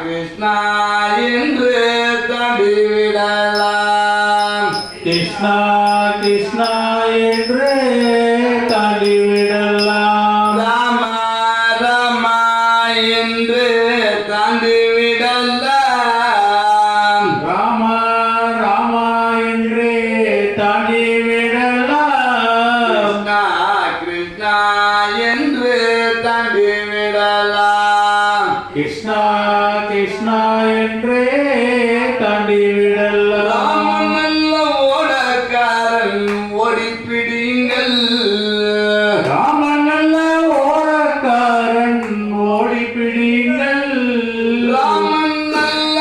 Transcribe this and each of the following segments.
கிருஷ்ணா என்று தாண்டிவிடலாம். கிருஷ்ணா கிருஷ்ணா என்று தாண்டிவிடலாம். ராமா ராமா என்று தாண்டிவிடலாம். ராமா ராமா என்று தாண்டிவிடலாம். கிருஷ்ணா என்று தாண்டிவிடலாம். கிருஷ்ணா கிருஷ்ணா என்று தாண்டிவிடலாம். ராமன் நல்ல ஓடக்காரன் ஓடிப்பிடிங்கள். ராமன் நல்ல ஓடக்காரன் ஓடிப்பிடிங்கள். ராமன் நல்ல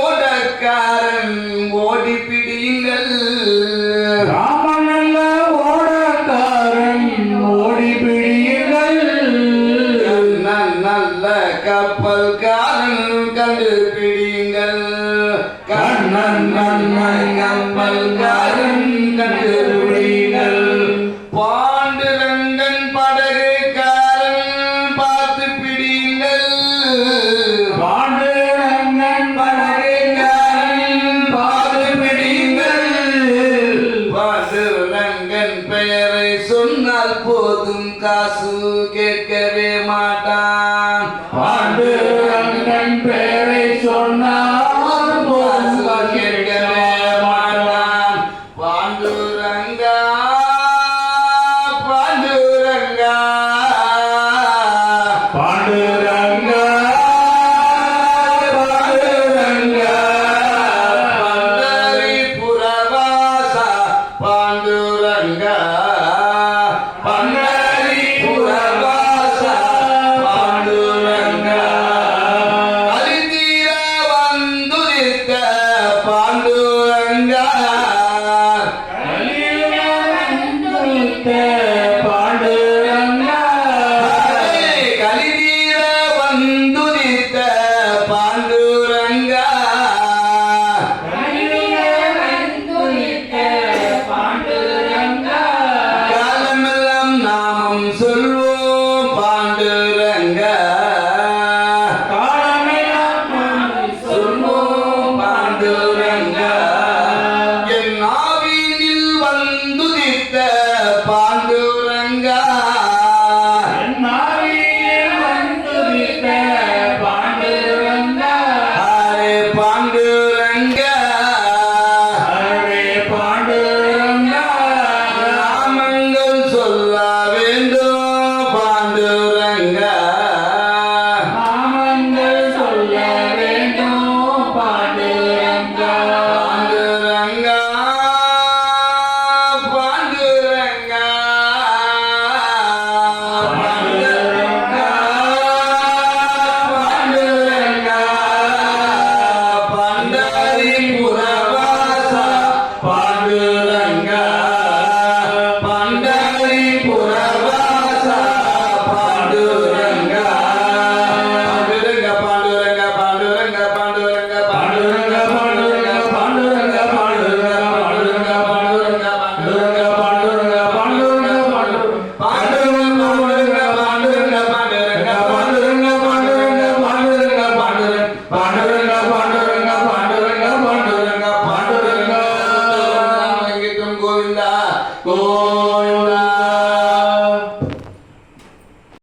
ஓடக்காரன் ஓடிப்பிடிங்கள். ராமன் நல்ல ஓடக்காரன் ஓடிப்பிடிங்கள். நல்ல கப்பல்காரன் கண்டுபிடிங்கள். கண்ணன் நன்மை கப்பல்காரன் கண்டுபிடிங்கள். பாண்டுரங்கன் படகுக்காரன் பார்த்து பிடிங்கள். பாண்டுரங்கன் படகுக்காரன் பார்த்து பிடிங்கள். பாண்டுரங்கன் பெயரை சொன்னால் போதும், காசு கேட்கவே மாட்டான்.